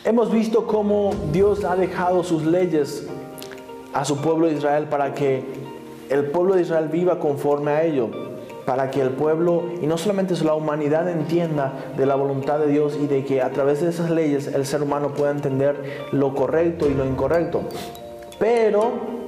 Hemos visto cómo Dios ha dejado sus leyes a su pueblo de Israel para que el pueblo de Israel viva conforme a ello, para que el pueblo, y no solamente eso, la humanidad entienda de la voluntad de Dios y de que a través de esas leyes el ser humano pueda entender lo correcto y lo incorrecto. Pero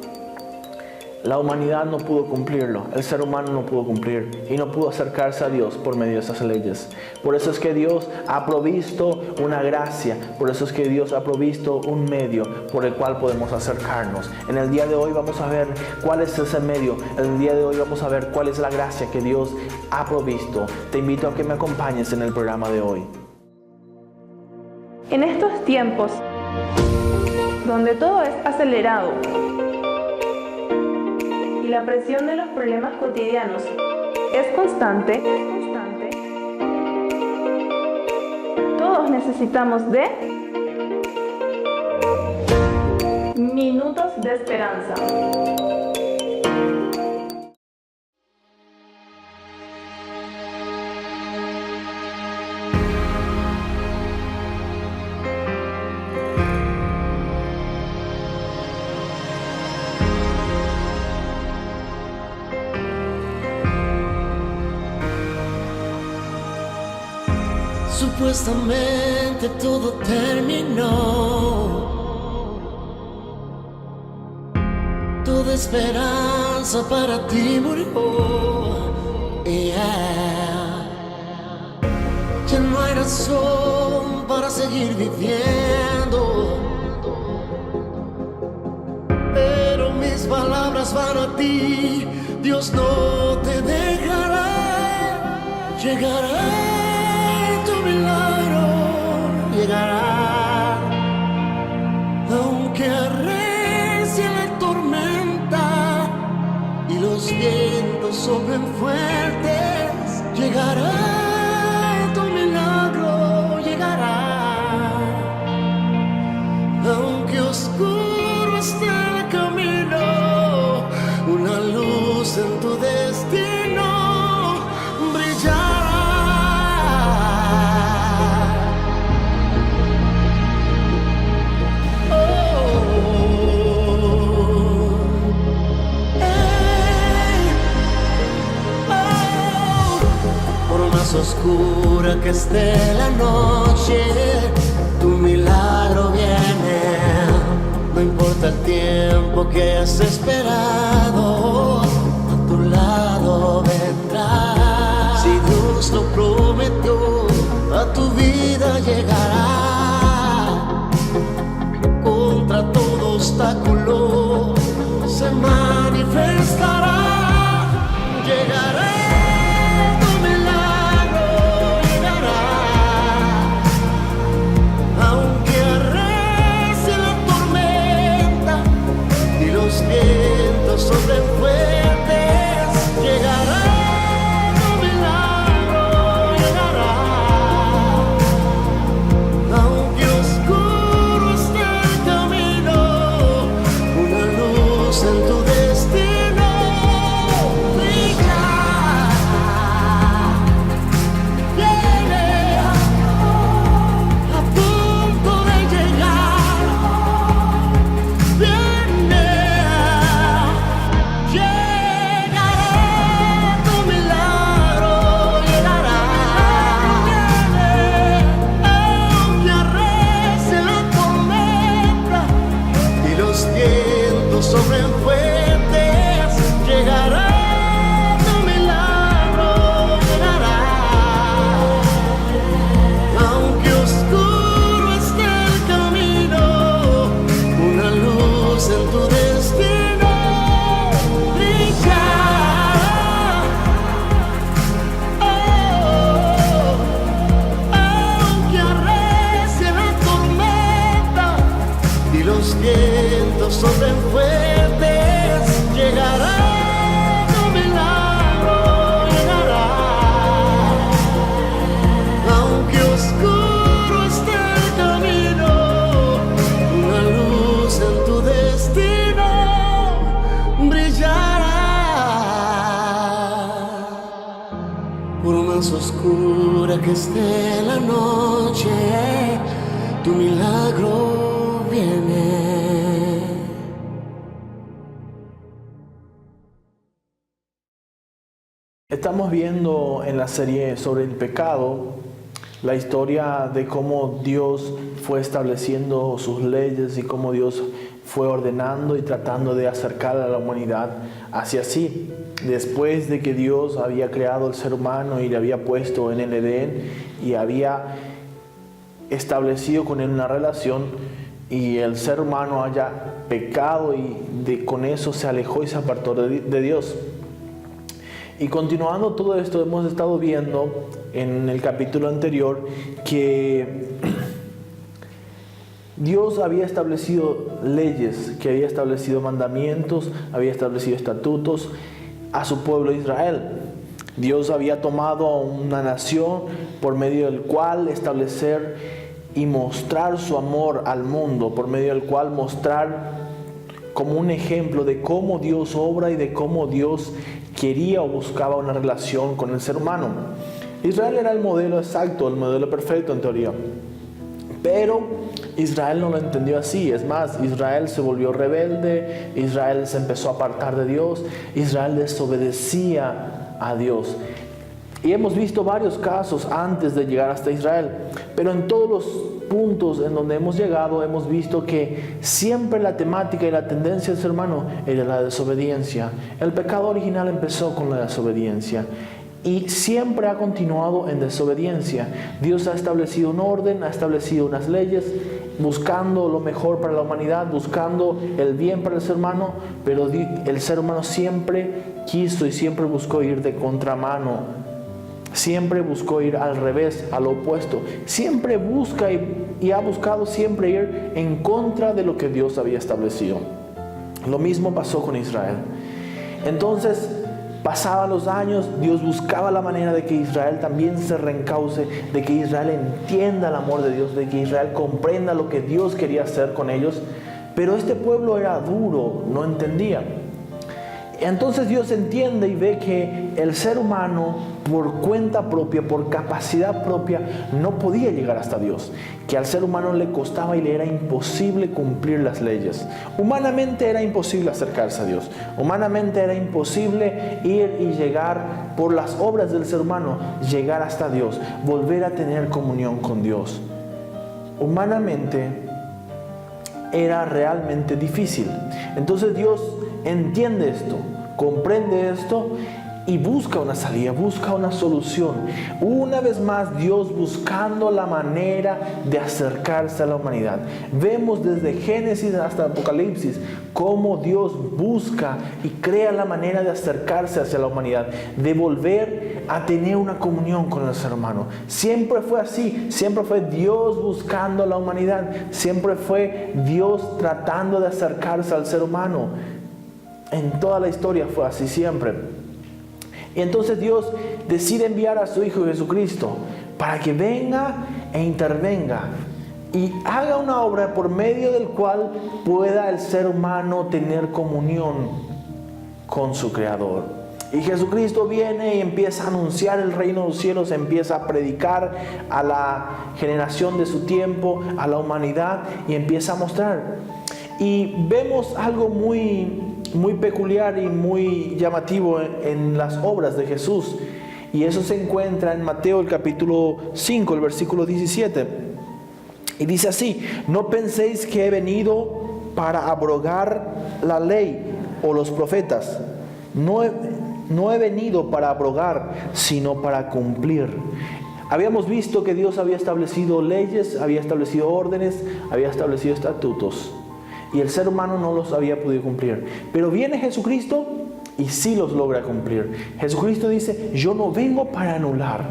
la humanidad no pudo cumplirlo, el ser humano no pudo cumplir y no pudo acercarse a Dios por medio de esas leyes. Por eso es que Dios ha provisto una gracia, por eso es que Dios ha provisto un medio por el cual podemos acercarnos. En el día de hoy vamos a ver cuál es ese medio, en el día de hoy vamos a ver cuál es la gracia que Dios ha provisto. Te invito a que me acompañes en el programa de hoy. En estos tiempos, donde todo es acelerado, la presión de los problemas cotidianos es constante, todos necesitamos de minutos de esperanza. Supuestamente todo terminó, toda esperanza para ti murió. Ya no hay razón para seguir viviendo, pero mis palabras van a ti. Dios no te dejará, llegará. Tu milagro llegará, aunque arrecie la tormenta y los vientos soplen fuertes. Llegará, tu milagro llegará, aunque oscuro esté el camino, una luz en tu destino brillará. Oscura que esté la noche, tu milagro viene. No importa el tiempo que has esperado, a tu lado vendrá. Si Dios lo prometió, a tu vida llegará. Contra todo obstáculo se manifestará. Llegará. Soplen fuertes, llegará, tu milagro llegará, aunque oscuro esté el camino, una luz en tu destino brillará. Viene a punto de llegar, viene. Soplen fuertes, llegará, tu milagro llegará, aunque oscuro esté el camino, una luz en tu destino brillará. Aunque arrecie la tormenta y los vientos soplen fuertes, llegará, tu milagro llegará, aunque oscuro esté el camino, una luz en tu destino brillará. Por más oscura que esté la noche, tu tu milagro viene. Estamos viendo en la serie sobre el pecado la historia de cómo Dios fue estableciendo sus leyes y cómo Dios fue ordenando y tratando de acercar a la humanidad hacia sí. Después de que Dios había creado al ser humano y le había puesto en el Edén y había establecido con él una relación, y el ser humano haya pecado y con eso se alejó y se apartó de Dios. Y continuando todo esto, hemos estado viendo en el capítulo anterior que Dios había establecido leyes, que había establecido mandamientos, había establecido estatutos a su pueblo Israel. Dios había tomado a una nación por medio del cual establecer y mostrar su amor al mundo, por medio del cual mostrar como un ejemplo de cómo Dios obra y de cómo Dios quería o buscaba una relación con el ser humano. Israel era el modelo exacto, el modelo perfecto en teoría. Pero Israel no lo entendió así. Es más, Israel se volvió rebelde, Israel se empezó a apartar de Dios, Israel desobedecía a Dios. Y hemos visto varios casos antes de llegar hasta Israel, pero en todos los puntos en donde hemos llegado hemos visto que siempre la temática y la tendencia del ser humano era la desobediencia. El pecado original empezó con la desobediencia y siempre ha continuado en desobediencia. Dios ha establecido un orden, ha establecido unas leyes, buscando lo mejor para la humanidad, buscando el bien para el ser humano, pero el ser humano siempre quiso y siempre buscó ir de contramano. Siempre buscó ir al revés, al opuesto. Siempre busca y ha buscado siempre ir en contra de lo que Dios había establecido. Lo mismo pasó con Israel. Entonces, pasaban los años, Dios buscaba la manera de que Israel también se reencauce, de que Israel entienda el amor de Dios, de que Israel comprenda lo que Dios quería hacer con ellos. Pero este pueblo era duro, no entendía. Entonces Dios entiende y ve que el ser humano, por cuenta propia, por capacidad propia, no podía llegar hasta Dios. Que al ser humano le costaba y le era imposible cumplir las leyes. Humanamente era imposible acercarse a Dios. Humanamente era imposible ir y llegar por las obras del ser humano, llegar hasta Dios, volver a tener comunión con Dios. Humanamente era realmente difícil. Entonces Dios entiende esto, comprende esto y busca una salida, busca una solución. Una vez más, Dios buscando la manera de acercarse a la humanidad. Vemos desde Génesis hasta Apocalipsis cómo Dios busca y crea la manera de acercarse hacia la humanidad, de volver a tener una comunión con el ser humano. Siempre fue así, siempre fue Dios buscando a la humanidad, siempre fue Dios tratando de acercarse al ser humano. En toda la historia fue así siempre. Y entonces Dios decide enviar a su Hijo Jesucristo para que venga e intervenga y haga una obra por medio del cual pueda el ser humano tener comunión con su Creador. Y Jesucristo viene y empieza a anunciar el reino de los cielos, empieza a predicar a la generación de su tiempo, a la humanidad, y empieza a mostrar. Y vemos algo muy peculiar y muy llamativo en las obras de Jesús. Y eso se encuentra en Mateo el capítulo 5, el versículo 17. Y dice así: no penséis que he venido para abrogar la ley o los profetas. No he venido para abrogar, sino para cumplir. Habíamos visto que Dios había establecido leyes, había establecido órdenes, había establecido estatutos. Y el ser humano no los había podido cumplir. Pero viene Jesucristo y sí los logra cumplir. Jesucristo dice: yo no vengo para anular.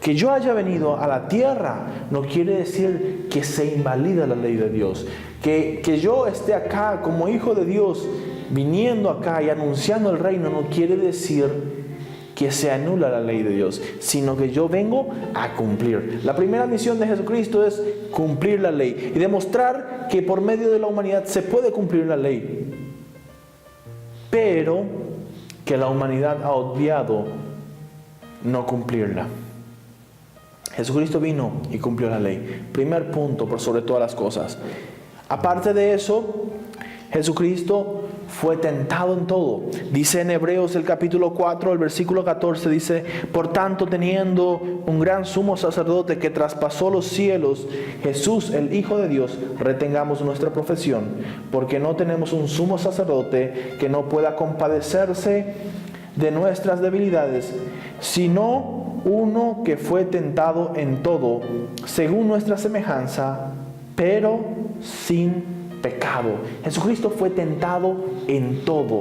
Que yo haya venido a la tierra no quiere decir que se invalida la ley de Dios. Que yo esté acá como hijo de Dios, viniendo acá y anunciando el reino, no quiere decir que se anula la ley de Dios, sino que yo vengo a cumplir. La primera misión de Jesucristo es cumplir la ley y demostrar que por medio de la humanidad se puede cumplir la ley, pero que la humanidad ha obviado no cumplirla. Jesucristo vino y cumplió la ley. Primer punto, por sobre todas las cosas. Aparte de eso, Jesucristo fue tentado en todo. Dice en Hebreos el capítulo 4, el versículo 14, dice: por tanto, teniendo un gran sumo sacerdote que traspasó los cielos, Jesús, el Hijo de Dios, retengamos nuestra profesión, porque no tenemos un sumo sacerdote que no pueda compadecerse de nuestras debilidades, sino uno que fue tentado en todo, según nuestra semejanza, pero sin pecado. Jesucristo fue tentado en todo.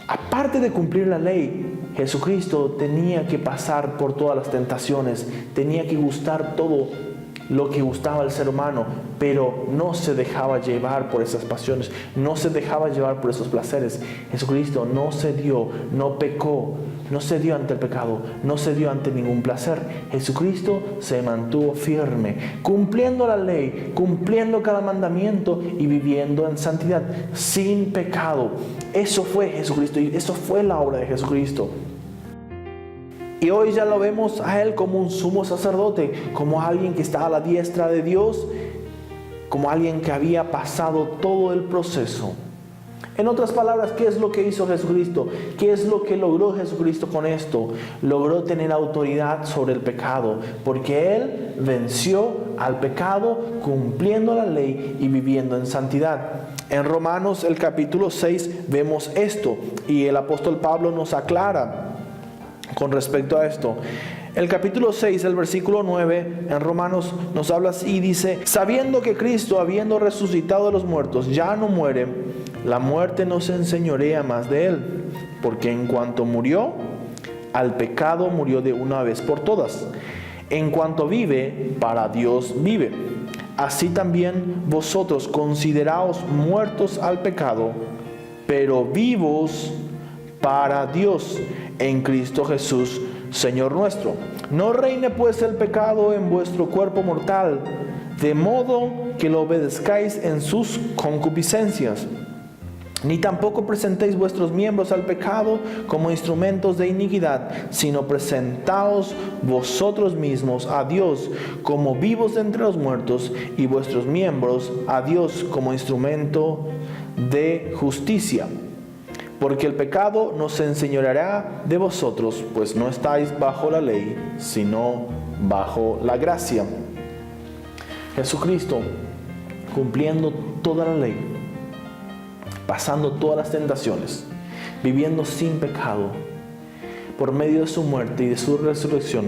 Aparte de cumplir la ley, Jesucristo tenía que pasar por todas las tentaciones, tenía que gustar todo lo que gustaba al ser humano, pero no se dejaba llevar por esas pasiones, no se dejaba llevar por esos placeres. Jesucristo no cedió, no pecó, no cedió ante el pecado, no cedió ante ningún placer. Jesucristo se mantuvo firme, cumpliendo la ley, cumpliendo cada mandamiento y viviendo en santidad, sin pecado. Eso fue Jesucristo y eso fue la obra de Jesucristo. Y hoy ya lo vemos a Él como un sumo sacerdote, como alguien que está a la diestra de Dios, como alguien que había pasado todo el proceso. En otras palabras, ¿qué es lo que hizo Jesucristo? ¿Qué es lo que logró Jesucristo con esto? Logró tener autoridad sobre el pecado, porque Él venció al pecado cumpliendo la ley y viviendo en santidad. En Romanos el capítulo 6 vemos esto, y el apóstol Pablo nos aclara con respecto a esto. El capítulo 6, el versículo 9 en Romanos nos habla así y dice: sabiendo que Cristo, habiendo resucitado de los muertos, ya no muere, la muerte no se enseñorea más de Él, porque en cuanto murió, al pecado murió de una vez por todas. En cuanto vive, para Dios vive. Así también vosotros consideraos muertos al pecado, pero vivos para Dios en Cristo Jesús, Señor nuestro. No reine pues el pecado en vuestro cuerpo mortal, de modo que lo obedezcáis en sus concupiscencias. Ni tampoco presentéis vuestros miembros al pecado como instrumentos de iniquidad, sino presentaos vosotros mismos a Dios como vivos de entre los muertos, y vuestros miembros a Dios como instrumento de justicia. Porque el pecado no se enseñoreará de vosotros, pues no estáis bajo la ley, sino bajo la gracia. Jesucristo, cumpliendo toda la ley, pasando todas las tentaciones, viviendo sin pecado, por medio de su muerte y de su resurrección,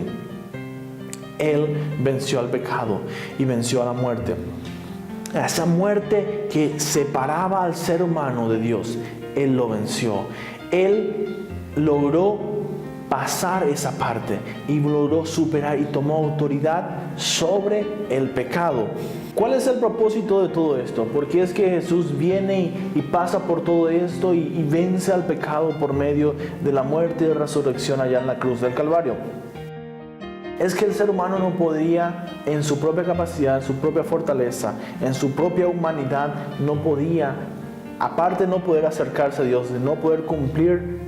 Él venció al pecado y venció a la muerte. Esa muerte que separaba al ser humano de Dios, Él lo venció. Él logró pasar esa parte y logró superar y tomó autoridad sobre el pecado. ¿Cuál es el propósito de todo esto? Porque es que Jesús viene y pasa por todo esto y vence al pecado por medio de la muerte y resurrección allá en la cruz del Calvario. Es que el ser humano no podía, en su propia capacidad, en su propia fortaleza, en su propia humanidad, no podía, aparte de no poder acercarse a Dios, de no poder cumplir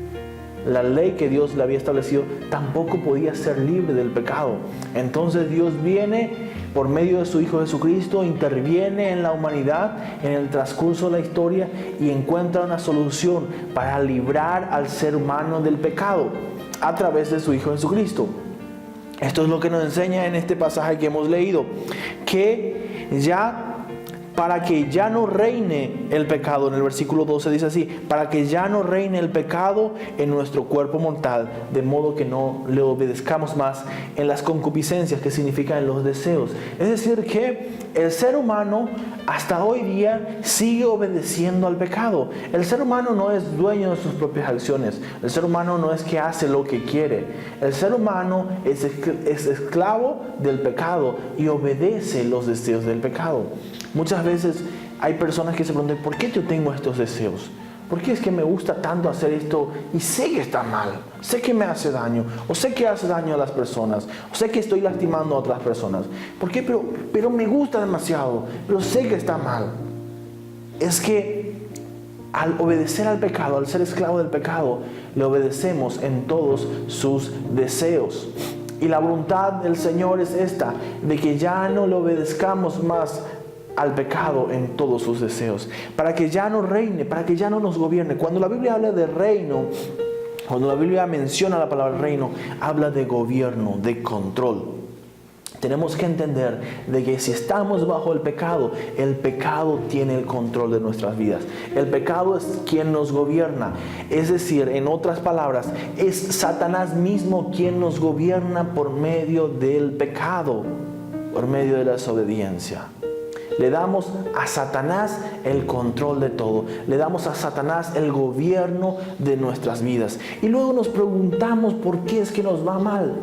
la ley que Dios le había establecido, tampoco podía ser libre del pecado. Entonces Dios viene por medio de su Hijo Jesucristo, interviene en la humanidad, en el transcurso de la historia, y encuentra una solución para librar al ser humano del pecado a través de su Hijo Jesucristo. Esto es lo que nos enseña en este pasaje que hemos leído, que ya para que ya no reine el pecado, en el versículo 12 dice así: para que ya no reine el pecado en nuestro cuerpo mortal, de modo que no le obedezcamos más en las concupiscencias, que significan en los deseos. Es decir, que el ser humano hasta hoy día sigue obedeciendo al pecado. El ser humano no es dueño de sus propias acciones. El ser humano no es que hace lo que quiere. El ser humano es esclavo del pecado y obedece los deseos del pecado. Muchas veces hay personas que se preguntan: ¿por qué yo tengo estos deseos? ¿Por qué es que me gusta tanto hacer esto y sé que está mal? Sé que me hace daño, o sé que hace daño a las personas, o sé que estoy lastimando a otras personas. ¿Por qué? Pero me gusta demasiado, pero sé que está mal. Es que al obedecer al pecado, al ser esclavo del pecado, le obedecemos en todos sus deseos. Y la voluntad del Señor es esta, de que ya no le obedezcamos más al pecado en todos sus deseos, para que ya no reine, para que ya no nos gobierne. Cuando la Biblia habla de reino, cuando la Biblia menciona la palabra reino, habla de gobierno, de control. Tenemos que entender de que si estamos bajo el pecado tiene el control de nuestras vidas. El pecado es quien nos gobierna. Es decir, en otras palabras, es Satanás mismo quien nos gobierna por medio del pecado, por medio de la desobediencia. Le damos a Satanás el control de todo. Le damos a Satanás el gobierno de nuestras vidas. Y luego nos preguntamos por qué es que nos va mal.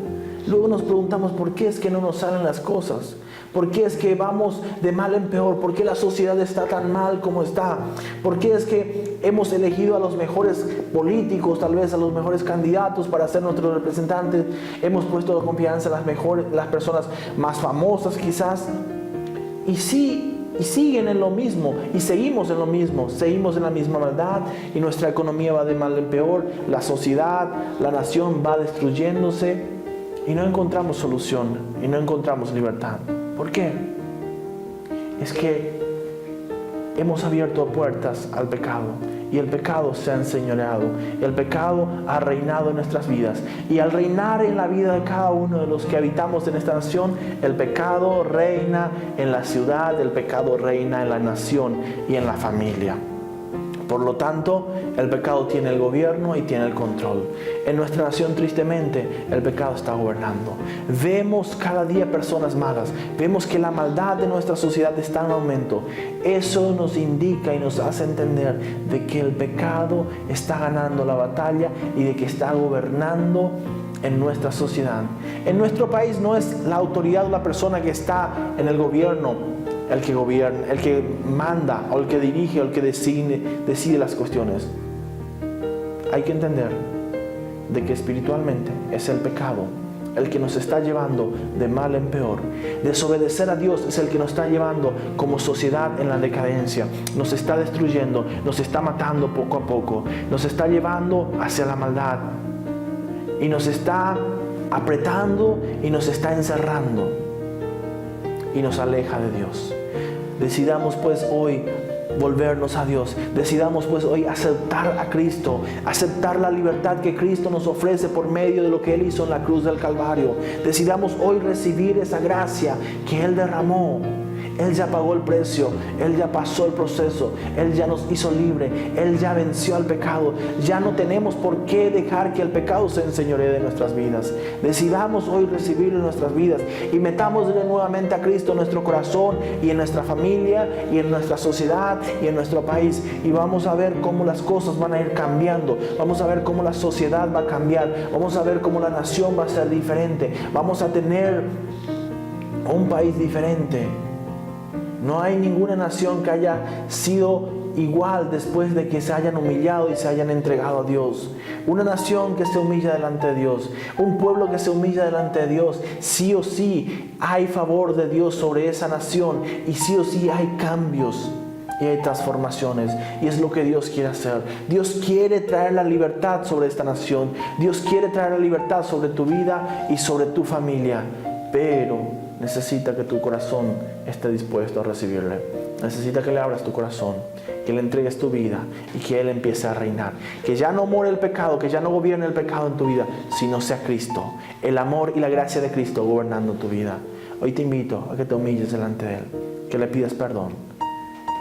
Luego nos preguntamos por qué es que no nos salen las cosas. ¿Por qué es que vamos de mal en peor? ¿Por qué la sociedad está tan mal como está? ¿Por qué es que hemos elegido a los mejores políticos, tal vez a los mejores candidatos para ser nuestros representantes? Hemos puesto confianza en las personas más famosas quizás. Y siguen en lo mismo, y seguimos en lo mismo, seguimos en la misma maldad, y nuestra economía va de mal en peor, la sociedad, la nación va destruyéndose, y no encontramos solución, y no encontramos libertad. ¿Por qué? Es que hemos abierto puertas al pecado, y el pecado se ha enseñoreado, el pecado ha reinado en nuestras vidas, y al reinar en la vida de cada uno de los que habitamos en esta nación, el pecado reina en la ciudad, el pecado reina en la nación y en la familia. Por lo tanto, el pecado tiene el gobierno y tiene el control. En nuestra nación, tristemente, el pecado está gobernando. Vemos cada día personas malas. Vemos que la maldad de nuestra sociedad está en aumento. Eso nos indica y nos hace entender de que el pecado está ganando la batalla y de que está gobernando en nuestra sociedad. En nuestro país no es la autoridad o la persona que está en el gobierno el que gobierna, el que manda, o el que dirige, o el que decide las cuestiones. Hay que entender de que espiritualmente es el pecado el que nos está llevando de mal en peor. Desobedecer a Dios es el que nos está llevando como sociedad en la decadencia. Nos está destruyendo, nos está matando poco a poco, nos está llevando hacia la maldad y nos está apretando y nos está encerrando y nos aleja de Dios. Decidamos pues hoy volvernos a Dios. Decidamos pues hoy aceptar a Cristo, aceptar la libertad que Cristo nos ofrece por medio de lo que Él hizo en la cruz del Calvario. Decidamos hoy recibir esa gracia que Él derramó. Él ya pagó el precio, Él ya pasó el proceso, Él ya nos hizo libre, Él ya venció al pecado. Ya no tenemos por qué dejar que el pecado se enseñoree de nuestras vidas. Decidamos hoy recibirlo en nuestras vidas y metámosle nuevamente a Cristo en nuestro corazón y en nuestra familia y en nuestra sociedad y en nuestro país. Y vamos a ver cómo las cosas van a ir cambiando. Vamos a ver cómo la sociedad va a cambiar. Vamos a ver cómo la nación va a ser diferente. Vamos a tener un país diferente. No hay ninguna nación que haya sido igual después de que se hayan humillado y se hayan entregado a Dios. Una nación que se humilla delante de Dios, un pueblo que se humilla delante de Dios, sí o sí hay favor de Dios sobre esa nación y sí o sí hay cambios y hay transformaciones, y es lo que Dios quiere hacer. Dios quiere traer la libertad sobre esta nación. Dios quiere traer la libertad sobre tu vida y sobre tu familia, pero necesita que tu corazón esté dispuesto a recibirle. Necesita que le abras tu corazón, que le entregues tu vida y que Él empiece a reinar. Que ya no more el pecado, que ya no gobierne el pecado en tu vida, sino sea Cristo, el amor y la gracia de Cristo gobernando tu vida. Hoy te invito a que te humilles delante de Él, que le pidas perdón,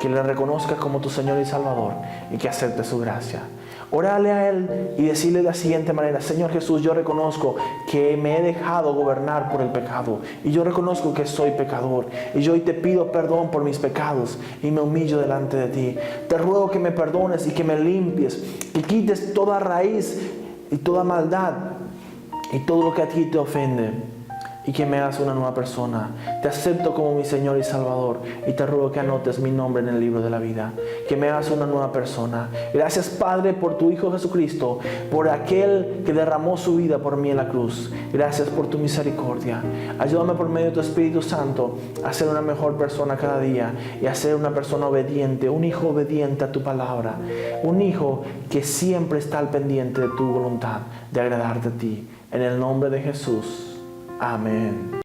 que le reconozcas como tu Señor y Salvador y que aceptes su gracia. Órale a Él y decirle de la siguiente manera: Señor Jesús, yo reconozco que me he dejado gobernar por el pecado y yo reconozco que soy pecador y yo hoy te pido perdón por mis pecados y me humillo delante de ti. Te ruego que me perdones y que me limpies, que quites toda raíz y toda maldad y todo lo que a ti te ofende, y que me hagas una nueva persona. Te acepto como mi Señor y Salvador y te ruego que anotes mi nombre en el libro de la vida, que me hagas una nueva persona. Gracias, Padre, por tu Hijo Jesucristo, por aquel que derramó su vida por mí en la cruz. Gracias por tu misericordia. Ayúdame por medio de tu Espíritu Santo a ser una mejor persona cada día y a ser una persona obediente, un hijo obediente a tu palabra, un hijo que siempre está al pendiente de tu voluntad, de agradarte a ti. En el nombre de Jesús. Amén.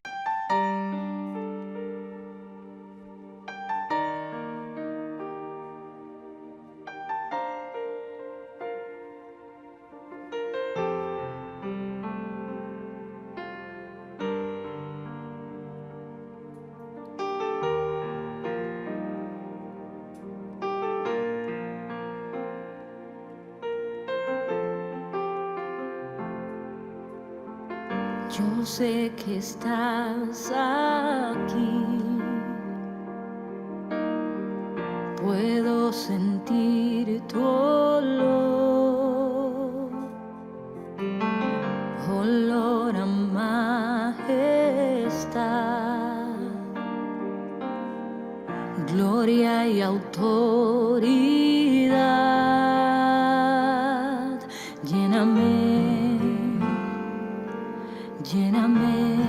Yo sé que estás aquí, puedo sentir tu olor a majestad, gloria y autoridad. Lléname. Lléname,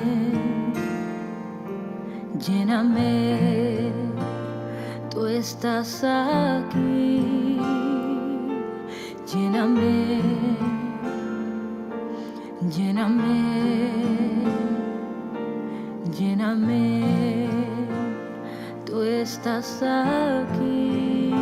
lléname, tú estás aquí. Lléname, lléname, lléname, tú estás aquí.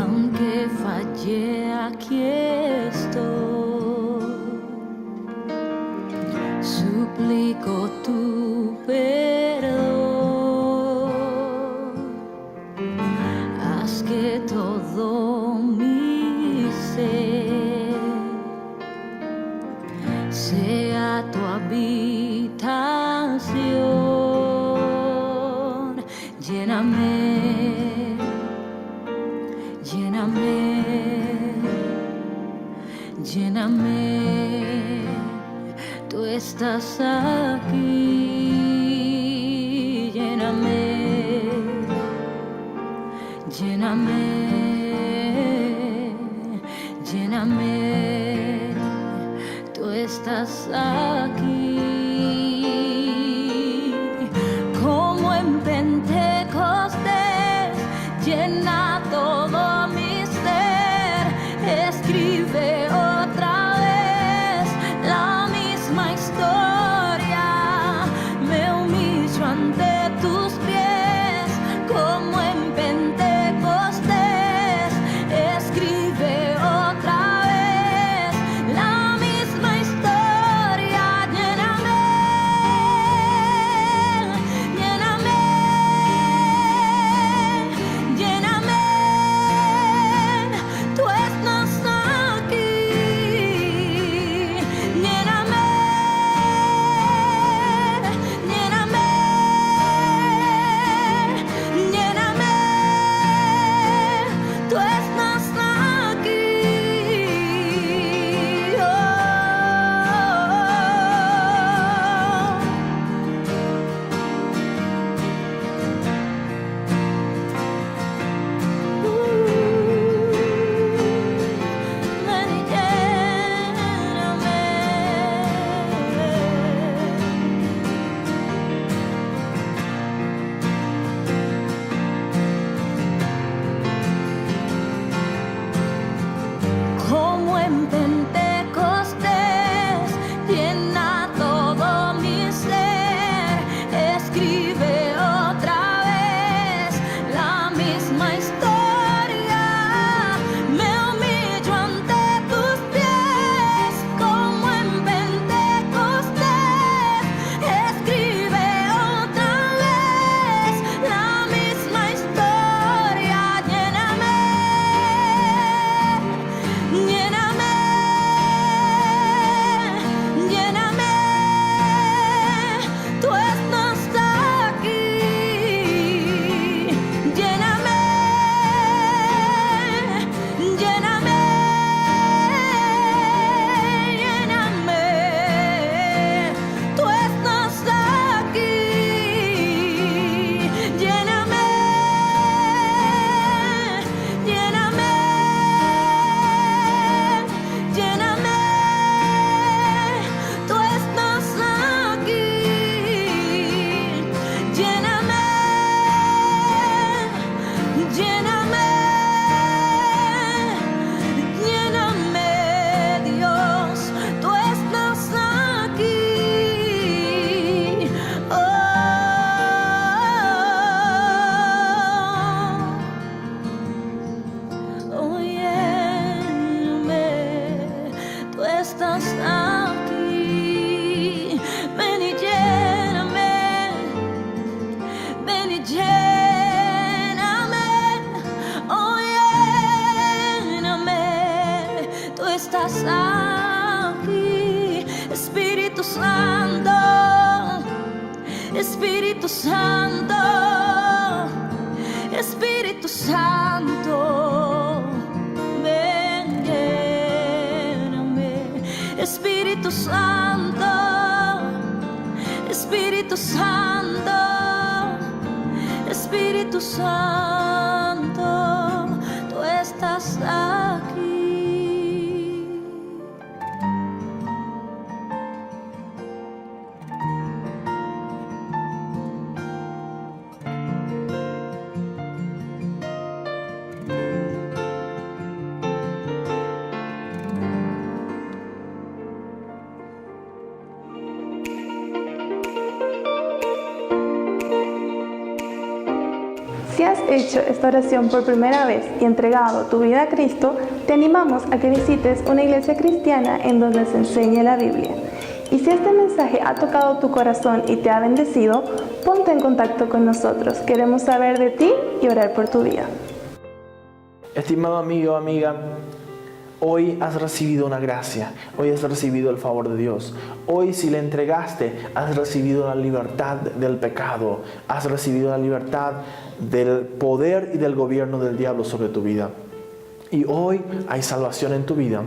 Aunque fallé, aquí estoy. Suplico tu perdón. Haz que todo mi ser sea tu habitación. Lléname. Lléname, lléname, tú estás aquí. Lléname, lléname, lléname, tú estás aquí. Como en Pentecostés, llena todo mi ser, escribe otra vez la misma historia. Me humillo ante tus pies, como en Pentecostés, escribe otra vez la misma historia. lléname, lléname, Dios, tú estás aquí. Oh, lléname, tú estás aquí. Ven y lléname, ven y lléname. Oh, lléname, tú estás aquí. Espíritu Santo, Espíritu Santo, Espíritu Santo, ven, lléname. Espíritu Santo, Espíritu Santo, Espíritu Santo, tú estás aquí. Si has hecho esta oración por primera vez y entregado tu vida a Cristo, te animamos a que visites una iglesia cristiana en donde se enseñe la Biblia. Y si este mensaje ha tocado tu corazón y te ha bendecido, ponte en contacto con nosotros. Queremos saber de ti y orar por tu vida. Estimado amigo o amiga, hoy has recibido una gracia, hoy has recibido el favor de Dios. Hoy, si le entregaste, has recibido la libertad del pecado, has recibido la libertad del poder y del gobierno del diablo sobre tu vida. Y hoy hay salvación en tu vida.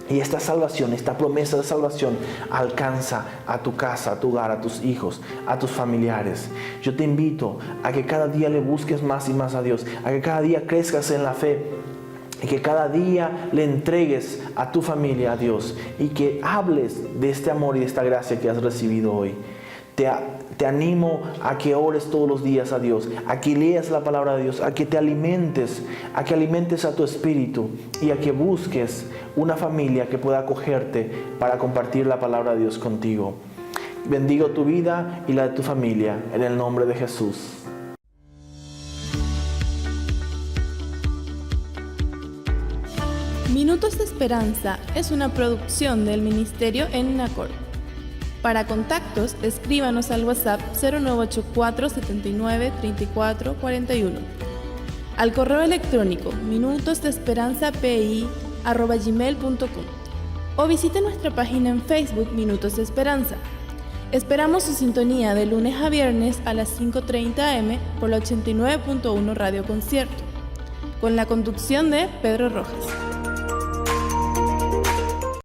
Y esta salvación, esta promesa de salvación alcanza a tu casa, a tu hogar, a tus hijos, a tus familiares. Yo te invito a que cada día le busques más y más a Dios, a que cada día crezcas en la fe y que cada día le entregues a tu familia a Dios y que hables de este amor y de esta gracia que has recibido hoy. Te animo a que ores todos los días a Dios, a que leas la palabra de Dios, a que te alimentes, a que alimentes a tu espíritu y a que busques una familia que pueda acogerte para compartir la palabra de Dios contigo. Bendigo tu vida y la de tu familia en el nombre de Jesús. Minutos de Esperanza es una producción del Ministerio Ennacord. Para contactos, escríbanos al WhatsApp 0984 79 34 41, al correo electrónico minutosdeesperanzapi@gmail.com o visite nuestra página en Facebook Minutos de Esperanza. Esperamos su sintonía de lunes a viernes a las 5:30 am por la 89.1 Radio Concierto, con la conducción de Pedro Rojas.